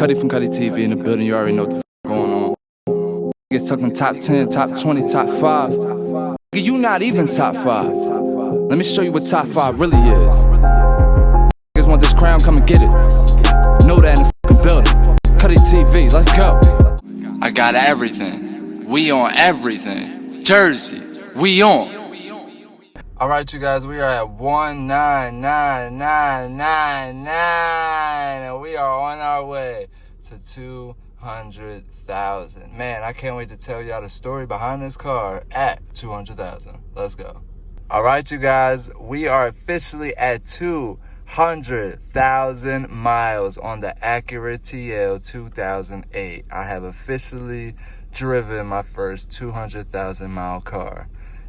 Cuddy from Cuddy TV in the building, you already know what the f going on. Niggas talking top 10, top 20, top 5. Nigga, you not even top 5. Let me show you what top 5 really is. Niggas want this crown, come and get it. Know that in the f***ing building. Cuddy TV, let's go. I got everything. We on everything. Jersey, we on. Alright, you guys, we are at 19999, and we are on our way to 200,000. Man, I can't wait to tell y'all the story behind this car at 200,000. Let's go. Alright, you guys, we are officially at 200,000 miles on the Acura TL 2008. I have officially driven my first 200,000 mile car.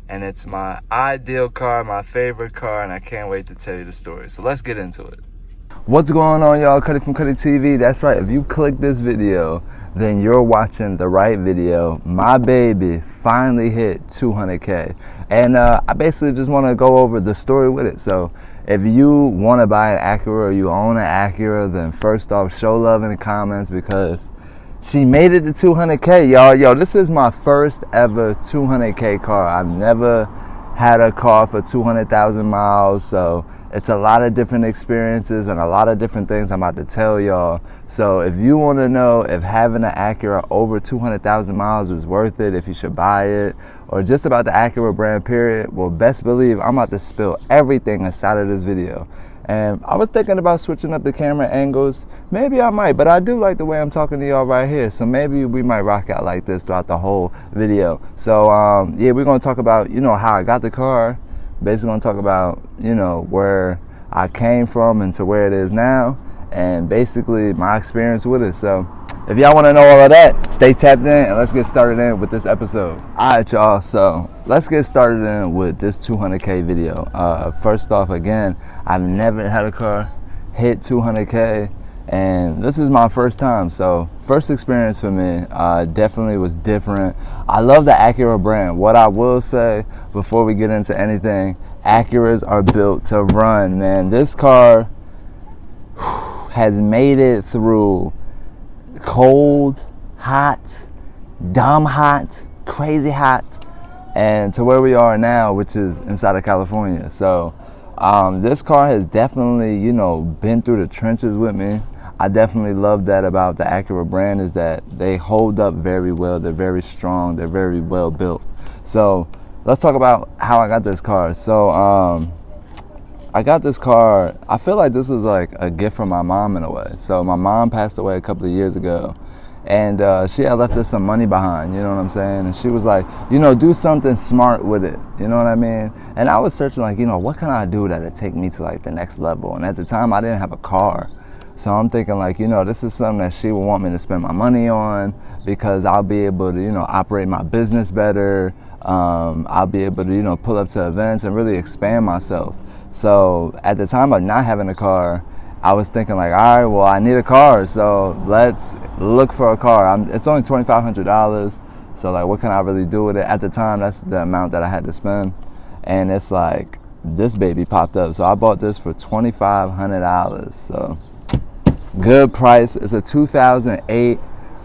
And it's my ideal car, my favorite car, and I can't wait to tell you the story. So let's get into it. What's going on, y'all? Cuddy from Cuddy TV. That's right. If you click this video, then you're watching the right video. My baby finally hit 200K. And I basically just want to go over the story with it. So if you want to buy an Acura or you own an Acura, then first off, show love in the comments because she made it to 200K, y'all. Yo, this is my first ever 200K car. I've never had a car for 200,000 miles, so it's a lot of different experiences and a lot of different things I'm about to tell y'all. So if you want to know if having an Acura over 200,000 miles is worth it, if you should buy it, or just about the Acura brand period, well, best believe I'm about to spill everything inside of this video. And I was thinking about switching up the camera angles. Maybe I might, but I do like the way I'm talking to y'all right here. So maybe we might rock out like this throughout the whole video. So yeah, we're gonna talk about, how I got the car. Basically gonna talk about, where I came from and to where it is now. And basically my experience with it. So if y'all want to know all of that, stay tapped in and let's get started in with this episode. Alright, y'all, so let's get started in with this 200K video. First off, again, I've never had a car hit 200K, and this is my first time. So first experience for me definitely was different. I love the Acura brand. What I will say before we get into anything, Acuras are built to run, man. This car has made it through cold, hot, dumb hot, crazy hot, and to where we are now, which is inside of California. So this car has definitely, been through the trenches with me. I definitely love that about the Acura brand, is that they hold up very well. They're very strong. They're very well built. So let's talk about how I got this car. So I got this car, I feel like this was like a gift from my mom in a way. So my mom passed away a couple of years ago, and she had left us some money behind, you know what I'm saying? And she was like, do something smart with it, you know what I mean? And I was searching like, what can I do that'll take me to like the next level? And at the time I didn't have a car. So I'm thinking like, this is something that she would want me to spend my money on because I'll be able to, operate my business better. I'll be able to, pull up to events and really expand myself. So at the time of not having a car, I was thinking like, all right, well, I need a car, so let's look for a car. It's only $2,500, so like, what can I really do with it? At the time, that's the amount that I had to spend, and it's like, this baby popped up. So I bought this for $2,500, so good price. It's a 2008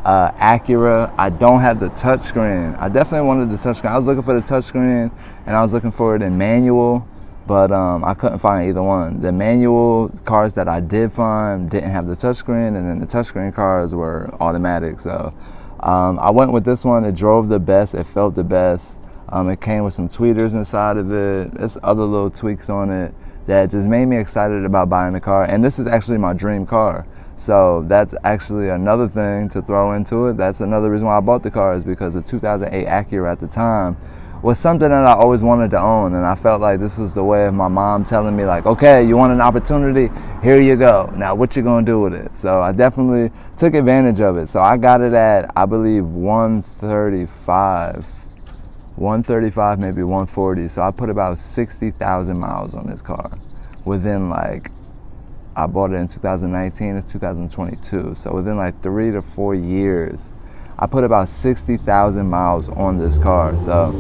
Acura. I don't have the touchscreen. I definitely wanted the touchscreen. I was looking for the touchscreen, and I was looking for it in manual, but I couldn't find either one. The manual cars that I did find didn't have the touchscreen, and then the touchscreen cars were automatic. So I went with this one. It drove the best. It felt the best. It came with some tweeters inside of it. There's other little tweaks on it that just made me excited about buying the car. And this is actually my dream car. So that's actually another thing to throw into it. That's another reason why I bought the car, is because the 2008 Acura at the time was something that I always wanted to own, and I felt like this was the way of my mom telling me like, okay, you want an opportunity? Here you go. Now what you gonna do with it? So I definitely took advantage of it. So I got it at, I believe, 135, maybe 140. So I put about 60,000 miles on this car within like, I bought it in 2019, it's 2022. So within like 3 to 4 years, I put about 60,000 miles on this car. So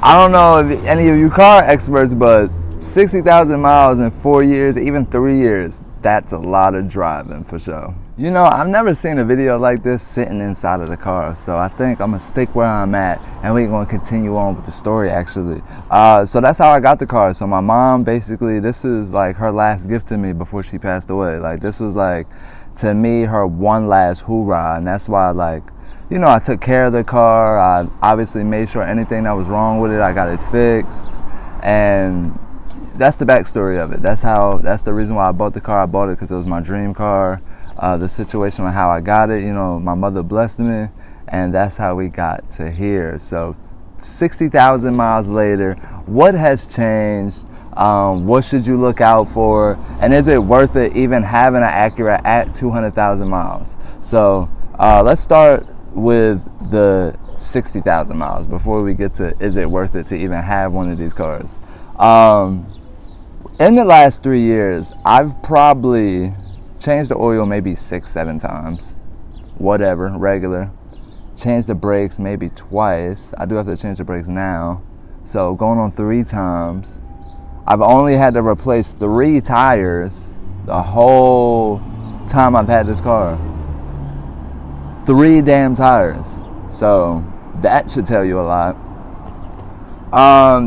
I don't know if any of you car experts, but 60,000 miles in 4 years, even 3 years, that's a lot of driving for sure. You know, I've never seen a video like this sitting inside of the car, so I think I'm gonna stick where I'm at, and we're gonna continue on with the story actually. So that's how I got the car. So my mom, basically, this is like her last gift to me before she passed away. Like, this was like, to me, her one last hoorah, and that's why, like, you know, I took care of the car. I obviously made sure anything that was wrong with it, I got it fixed, and that's the backstory of it. That's the reason why I bought the car. I bought it because it was my dream car. The situation on how I got it, you know, my mother blessed me, and that's how we got to here. So 60,000 miles later, what has changed? What should you look out for? And is it worth it even having an Acura at 200,000 miles? So let's start with the 60,000 miles before we get to is it worth it to even have one of these cars. In the last 3 years, I've probably changed the oil maybe 6-7 times, whatever, regular. Changed the brakes maybe twice. I do have to change the brakes now, so going on 3 times. I've only had to replace 3 tires the whole time I've had this car. 3 damn tires. So that should tell you a lot.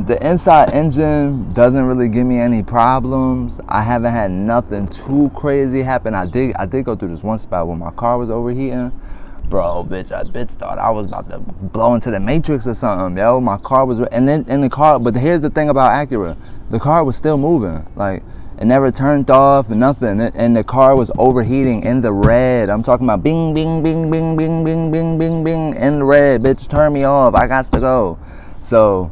The inside engine doesn't really give me any problems. I haven't had nothing too crazy happen. I did go through this one spot where my car was overheating. Bro, bitch thought I was about to blow into the Matrix or something, yo. My car was, and then in the car, but here's the thing about Acura. The car was still moving. Like, it never turned off and nothing. And the car was overheating in the red. I'm talking about bing, bing, bing, bing, bing, bing, bing, bing, bing, in the red. Bitch, turn me off. I got to go. So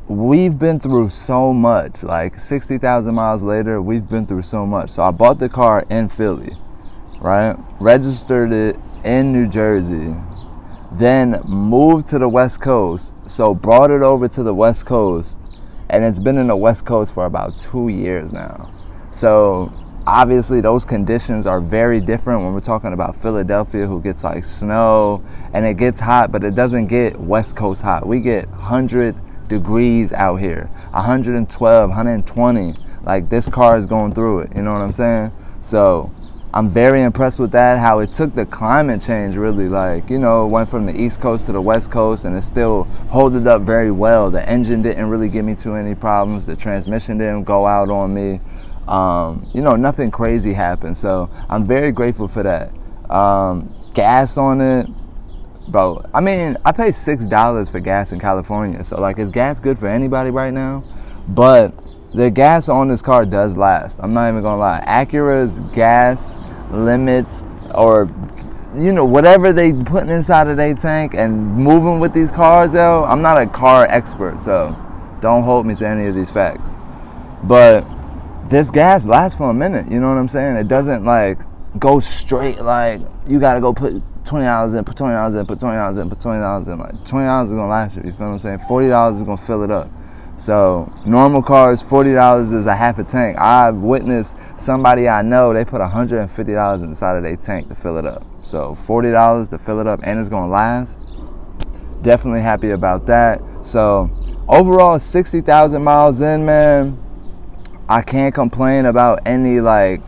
we've been through so much. Like 60,000 miles later, we've been through so much. So I bought the car in Philly, right? Registered it in New Jersey, then moved to the West Coast. So brought it over to the West Coast, and it's been in the West Coast for about 2 years now. So obviously those conditions are very different when we're talking about Philadelphia, who gets like snow and it gets hot, but it doesn't get West Coast hot. We get 100 degrees out here, 112, 120. Like, this car is going through it, you know what I'm saying? So I'm very impressed with that, how it took the climate change really, like, you know, went from the East Coast to the West Coast, and it still holded up very well. The engine didn't really give me too many problems. The transmission didn't go out on me. You know, nothing crazy happened. So I'm very grateful for that. Gas on it, bro, I mean, I pay $6 for gas in California, so like, is gas good for anybody right now? But the gas on this car does last. I'm not even gonna lie. Acura's gas limits, or, you know, whatever they putting inside of their tank and moving with these cars, yo, I'm not a car expert, so don't hold me to any of these facts. But this gas lasts for a minute, you know what I'm saying? It doesn't like go straight, like you gotta go put $20 in, put $20 in, put $20 in, put $20 in. Like, $20 is gonna last you, you feel what I'm saying? $40 is gonna fill it up. So normal cars, $40 is a half a tank. I've witnessed somebody I know, they put $150 inside of their tank to fill it up. So $40 to fill it up, and it's gonna last. Definitely happy about that. So overall, 60,000 miles in, man, I can't complain about any like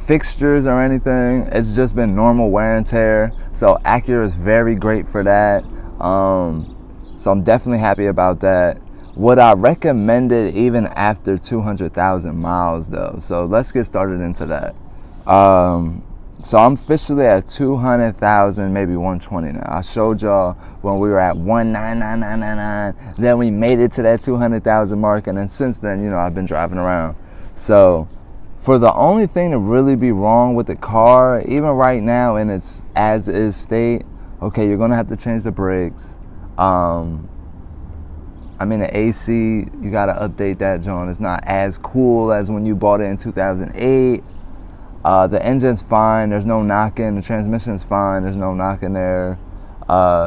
fixtures or anything. It's just been normal wear and tear. So Acura is very great for that. So I'm definitely happy about that. Would I recommend it even after 200,000 miles though? So let's get started into that. So I'm officially at 200,000, maybe 120 now. I showed y'all when we were at 199,999. Then we made it to that 200,000 mark, and then since then, you know, I've been driving around. So for the only thing to really be wrong with the car, even right now in its as-is state, okay, you're gonna have to change the brakes. I mean, the AC, you gotta update that, John. It's not as cool as when you bought it in 2008. The engine's fine, there's no knocking. The transmission's fine, there's no knocking there.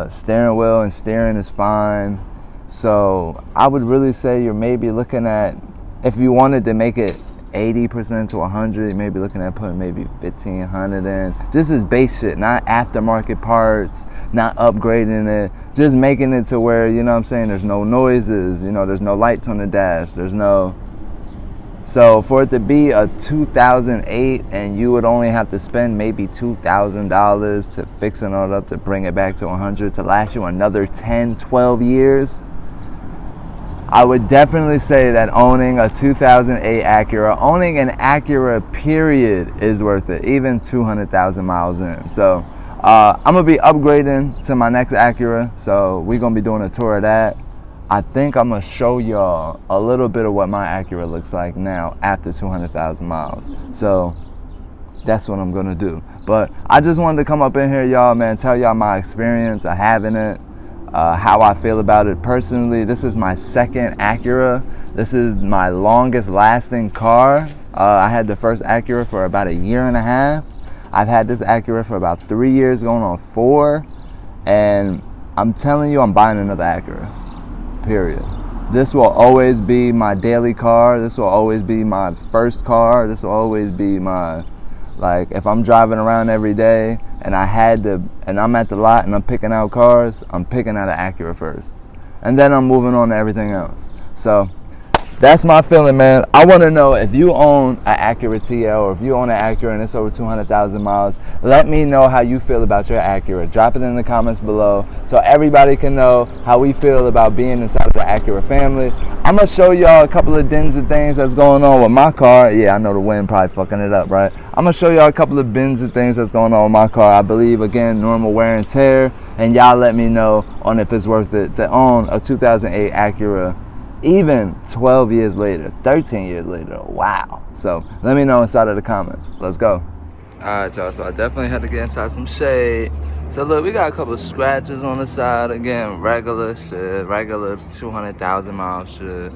Steering wheel and steering is fine. So I would really say you're maybe looking at, if you wanted to make it 80% to 100, maybe looking at putting maybe 1,500 in. Just as base shit, not aftermarket parts, not upgrading it, just making it to where, you know what I'm saying, there's no noises, you know, there's no lights on the dash, there's no So for it to be a 2008 and you would only have to spend maybe $2,000 to fix it all up to bring it back to 100 to last you another 10, 12 years, I would definitely say that owning a 2008 Acura, owning an Acura period, is worth it, even 200,000 miles in. So I'm gonna be upgrading to my next Acura, so we're gonna be doing a tour of that. I think I'm gonna show y'all a little bit of what my Acura looks like now after 200,000 miles. So that's what I'm gonna do. But I just wanted to come up in here, y'all, man, tell y'all my experience of having it, how I feel about it personally. This is my second Acura. This is my longest lasting car. I had the first Acura for about a year and a half. I've had this Acura for about 3 years, going on 4. And I'm telling you, I'm buying another Acura. Period. This will always be my daily car. This will always be my first car. This will always be my, like, if I'm driving around every day and I'm at the lot and I'm picking out cars, I'm picking out an Acura first. And then I'm moving on to everything else. So that's my feeling, man. I want to know if you own an Acura TL or if you own an Acura and it's over 200,000 miles. Let me know how you feel about your Acura. Drop it in the comments below so everybody can know how we feel about being inside of the Acura family. I'm going to show y'all a couple of bins of things that's going on with my car. Yeah, I know the wind probably fucking it up, right? I'm going to show y'all a couple of bins of things that's going on with my car. I believe, again, normal wear and tear. And y'all let me know on if it's worth it to own a 2008 Acura even 12 years later, 13 years later. Wow. So let me know inside of the comments. Let's go. All right, y'all. So I definitely had to get inside some shade. So look, we got a couple of scratches on the side. Again, regular shit, regular 200,000 mile shit.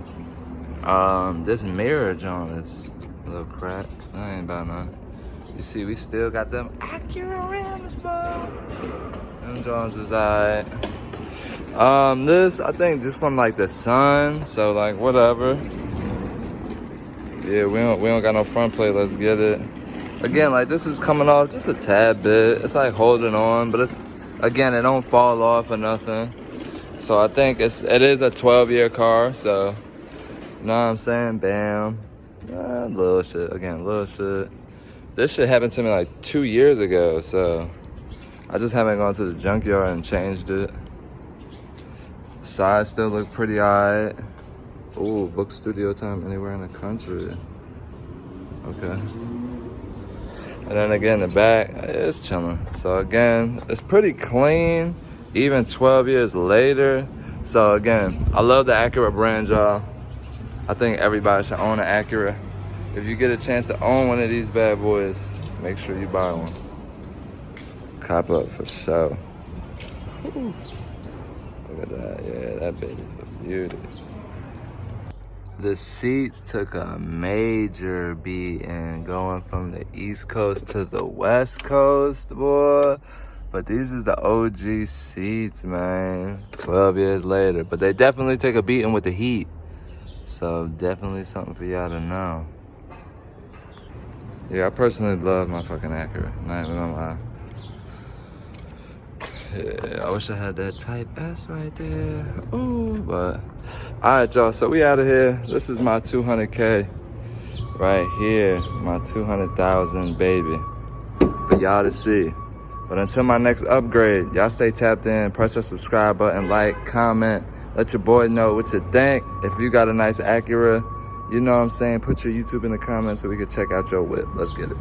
This mirror joint is a little cracked. I ain't about none. You see, we still got them Acura rims, bro. Them joints is alright. This, I think, just from like the sun, so like whatever. Yeah, we don't got no front plate. Let's get it. Again, like this is coming off just a tad bit. It's like holding on, but it's, again, it don't fall off or nothing. So I think it is a 12-year car. So you know what I'm saying? Bam. Little shit. Again, little shit. This shit happened to me like 2 years ago, so I just haven't gone to the junkyard and changed it. Sides still look pretty alright. Ooh, book studio time anywhere in the country. Okay. And then again, the back is chilling. So again, it's pretty clean, even 12 years later. So again, I love the Acura brand, y'all. I think everybody should own an Acura. If you get a chance to own one of these bad boys, make sure you buy one. Cop up for sure. Ooh. Look at that, yeah, that baby's a beauty. The seats took a major beating going from the East Coast to the West Coast, boy. But these is the OG seats, man. 12 years later, but they definitely take a beating with the heat. So definitely something for y'all to know. Yeah, I personally love my fucking Acura, not even gonna lie. Yeah, I wish I had that Type S right there. Ooh, but all right, y'all. So we out of here. This is my 200K right here, my 200,000 baby, for y'all to see. But until my next upgrade, y'all stay tapped in. Press that subscribe button, like, comment. Let your boy know what you think. If you got a nice Acura, you know what I'm saying, put your YouTube in the comments so we can check out your whip. Let's get it.